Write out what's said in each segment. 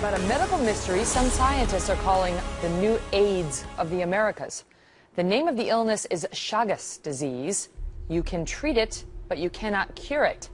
About a medical mystery some scientists are calling the new AIDS of the Americas. The name of the illness is Chagas disease. You can treat it, but you cannot cure it.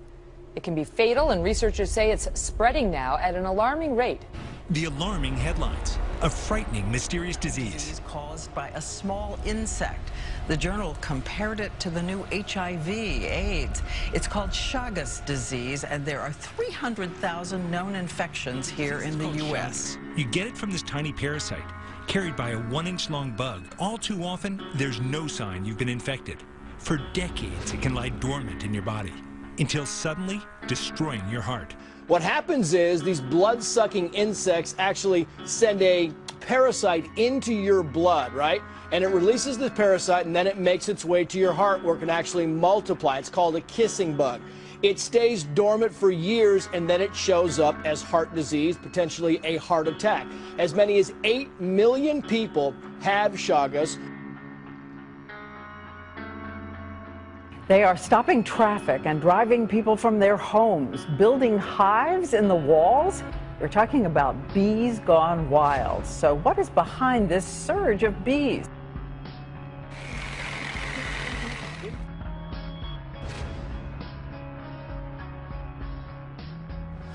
It can be fatal, and researchers say it's spreading now at an alarming rate. The alarming headlines. A frightening, mysterious disease caused by a small insect. The journal compared it to the new HIV, AIDS. It's called Chagas disease, and there are 300,000 known infections here in the U.S. You get it from this tiny parasite, carried by a 1-inch-long bug. All too often, there's no sign you've been infected. For decades, it can lie dormant in your body, until suddenly destroying your heart. What happens is these blood-sucking insects actually send a parasite into your blood, right? And it releases the parasite, and then it makes its way to your heart where it can actually multiply. It's called a kissing bug. It stays dormant for years, and then it shows up as heart disease, potentially a heart attack. As many as 8 million people have Chagas. They are stopping traffic and driving people from their homes, building hives in the walls. We're talking about bees gone wild. So what is behind this surge of bees?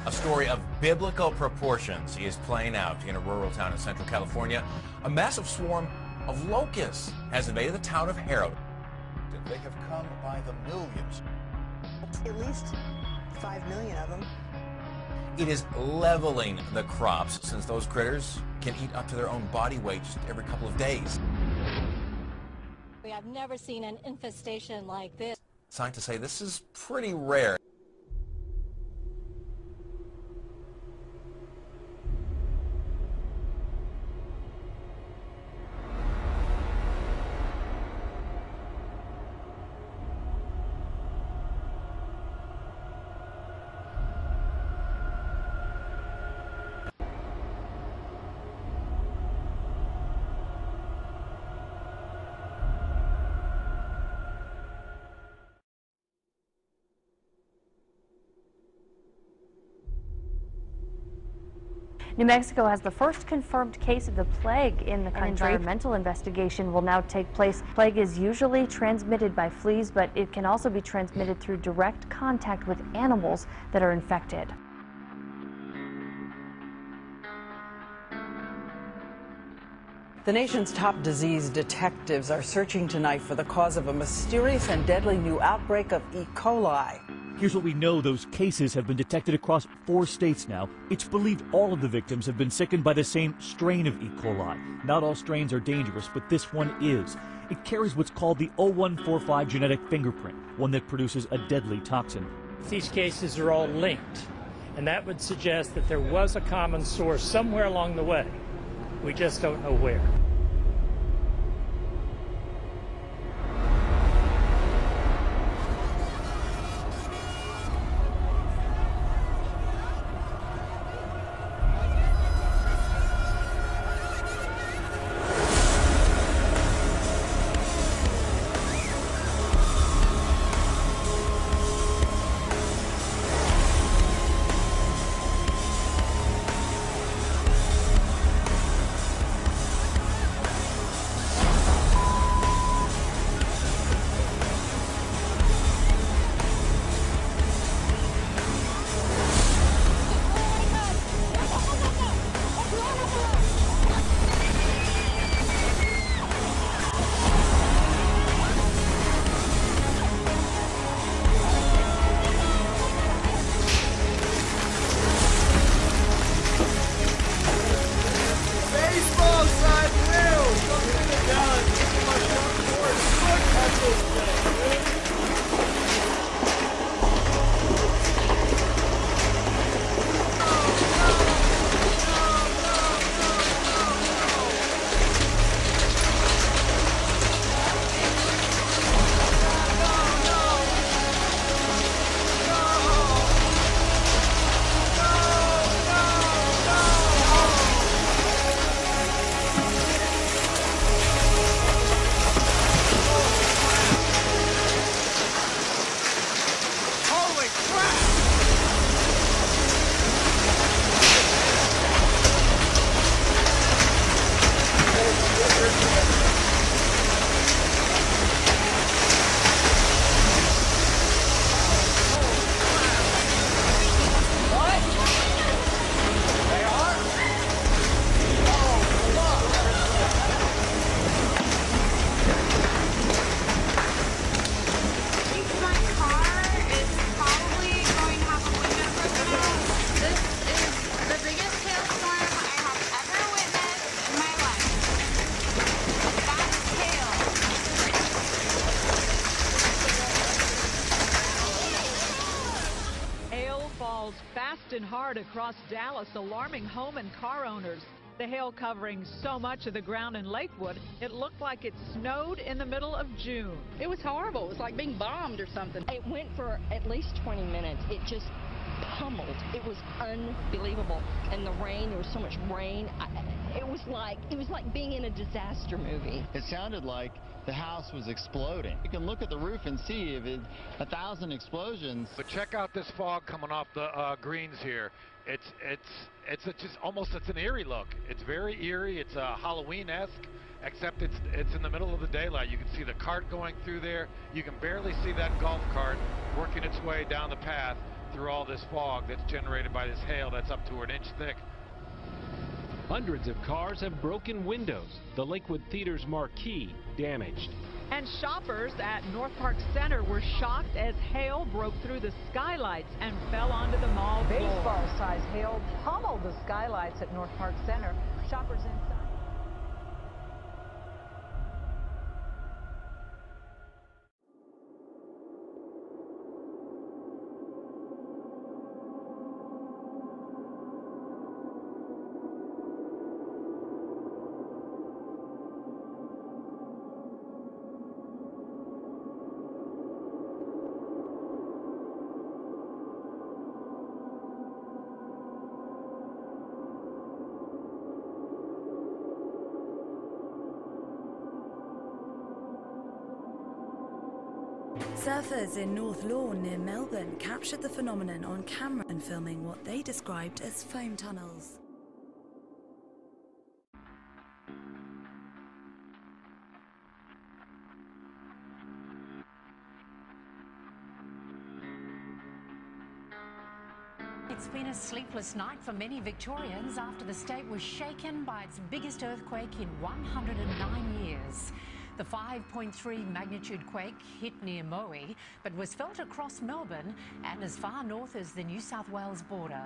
A story of biblical proportions is playing out in a rural town in central California. A massive swarm of locusts has invaded the town of Harrow. They have come by the millions. At least 5 million of them. It is leveling the crops since those critters can eat up to their own body weight just every couple of days. I've never seen an infestation like this. Scientists say this is pretty rare. New Mexico has the first confirmed case of the plague in the country. An environmental investigation will now take place. Plague is usually transmitted by fleas, but it can also be transmitted through direct contact with animals that are infected. The nation's top disease detectives are searching tonight for the cause of a mysterious and deadly new outbreak of E. coli. Here's what we know. Those cases have been detected across 4 states now. It's believed all of the victims have been sickened by the same strain of E. coli. Not all strains are dangerous, but this one is. It carries what's called the 0145 genetic fingerprint, one that produces a deadly toxin. These cases are all linked, and that would suggest that there was a common source somewhere along the way. We just don't know where. fast and hard across Dallas, alarming home and car owners. The hail covering so much of the ground in Lakewood, it looked like it snowed in the middle of June. It was horrible. It was like being bombed or something. It went for at least 20 minutes. It just pummeled. It was unbelievable. And the rain, there was so much rain. It was like being in a disaster movie. It sounded like the house was exploding. You can look at the roof and see if 1,000 explosions. But check out this fog coming off the greens here. It's an eerie look. It's very eerie. It's Halloween-esque, except it's in the middle of the daylight. You can see the cart going through there. You can barely see that golf cart working its way down the path through all this fog that's generated by this hail that's up to an inch thick. Hundreds of cars have broken windows. The Lakewood Theater's marquee damaged. And shoppers at North Park Center were shocked as hail broke through the skylights and fell onto the mall floor. Baseball-sized hail pummeled the skylights at North Park Center. Shoppers inside. Surfers in North Lawn near Melbourne captured the phenomenon on camera and filming what they described as foam tunnels. It's been a sleepless night for many Victorians after the state was shaken by its biggest earthquake in 109 years. The 5.3 magnitude quake hit near Moe, but was felt across Melbourne and as far north as the New South Wales border.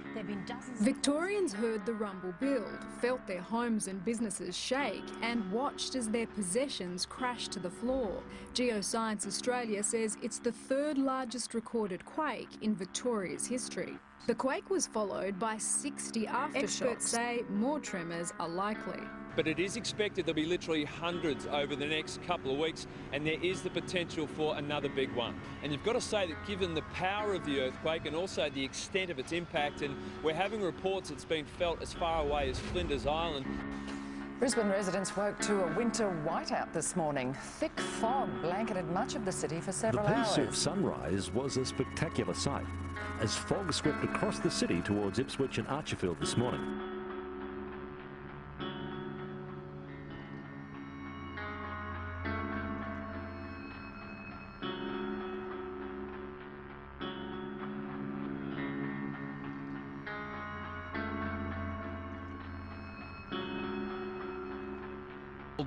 There have been dozens. Victorians heard the rumble build, felt their homes and businesses shake, and watched as their possessions crashed to the floor. Geoscience Australia says it's the third largest recorded quake in Victoria's history. The quake was followed by 60 aftershocks. Experts say more tremors are likely. But it is expected there'll be literally hundreds over the next couple of weeks, and there is the potential for another big one. And you've got to say that given the power of the earthquake and also the extent of its impact, and we're having reports it's been felt as far away as Flinders Island. Brisbane residents woke to a winter whiteout this morning. Thick fog blanketed much of the city for several hours. The Peace sunrise was a spectacular sight as fog swept across the city towards Ipswich and Archerfield this morning.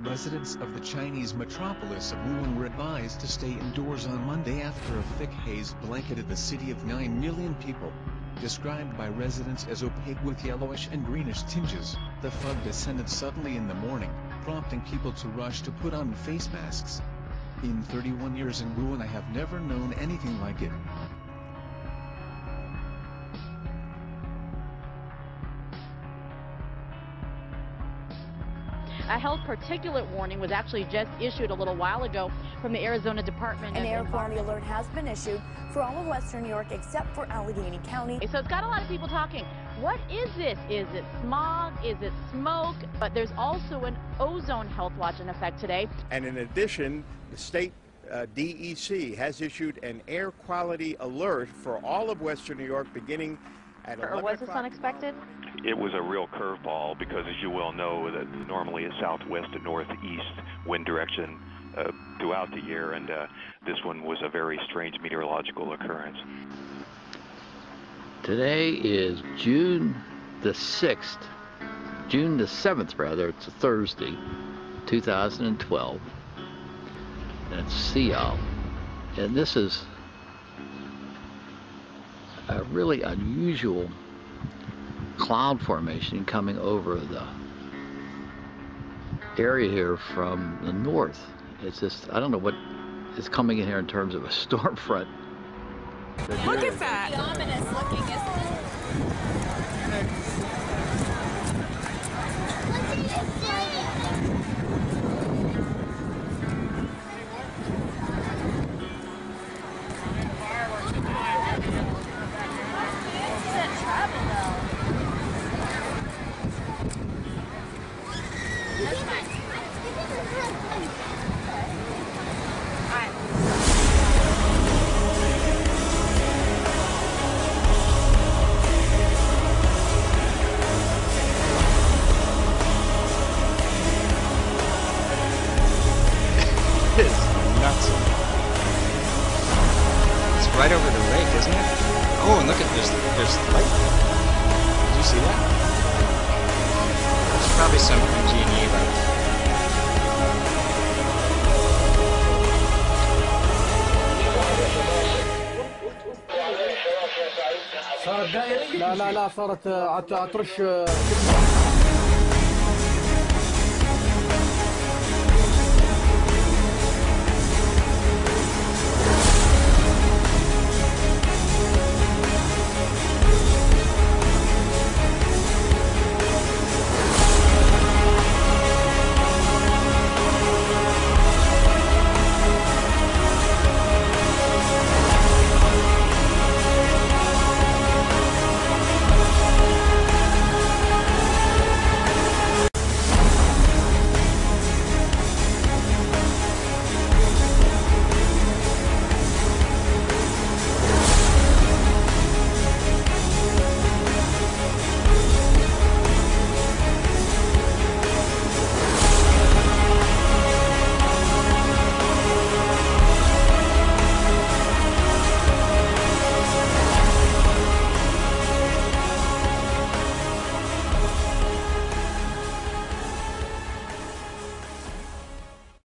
Residents of the Chinese metropolis of Wuhan were advised to stay indoors on Monday after a thick haze blanketed the city of 9 million people. Described by residents as opaque with yellowish and greenish tinges, the fog descended suddenly in the morning, prompting people to rush to put on face masks. In 31 years in Wuhan, I have never known anything like it. A health particulate warning was actually just issued a little while ago from the Arizona Department of An air quality alert has been issued for all of Western New York except for Allegheny County. So it's got a lot of people talking. What is this? Is it smog? Is it smoke? But there's also an ozone health watch in effect today. And in addition, the state DEC has issued an air quality alert for all of Western New York beginning at 11 o'clock. Or was this unexpected? It was a real curveball because, as you well know, that normally a southwest to northeast wind direction throughout the year, and this one was a very strange meteorological occurrence. Today is June the 6th, June the 7th rather, it's a Thursday, 2012. And it's Seal, and this is a really unusual cloud formation coming over the area here from the north. It's just, I don't know what is coming in here in terms of a storm front. Look at that. Ominous looking, isn't it? Right over the lake, isn't it? Oh, and look at there's light. Did you see that? There's probably some PG&E light. صارت دائرية؟ لا صارت عترش